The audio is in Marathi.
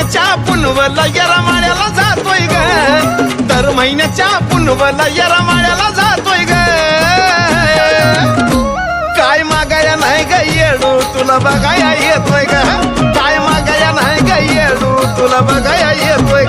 महिन्याच्या पुनवला येरामाळ्याला जातोय ग दर महिन्याच्या पुनवला येरामाळ्याला जातोय ग काय मागाया नाही ग येडू तुला बघाया येतोय ग काय मागाया नाही ग येडू तुला बघाया येतोय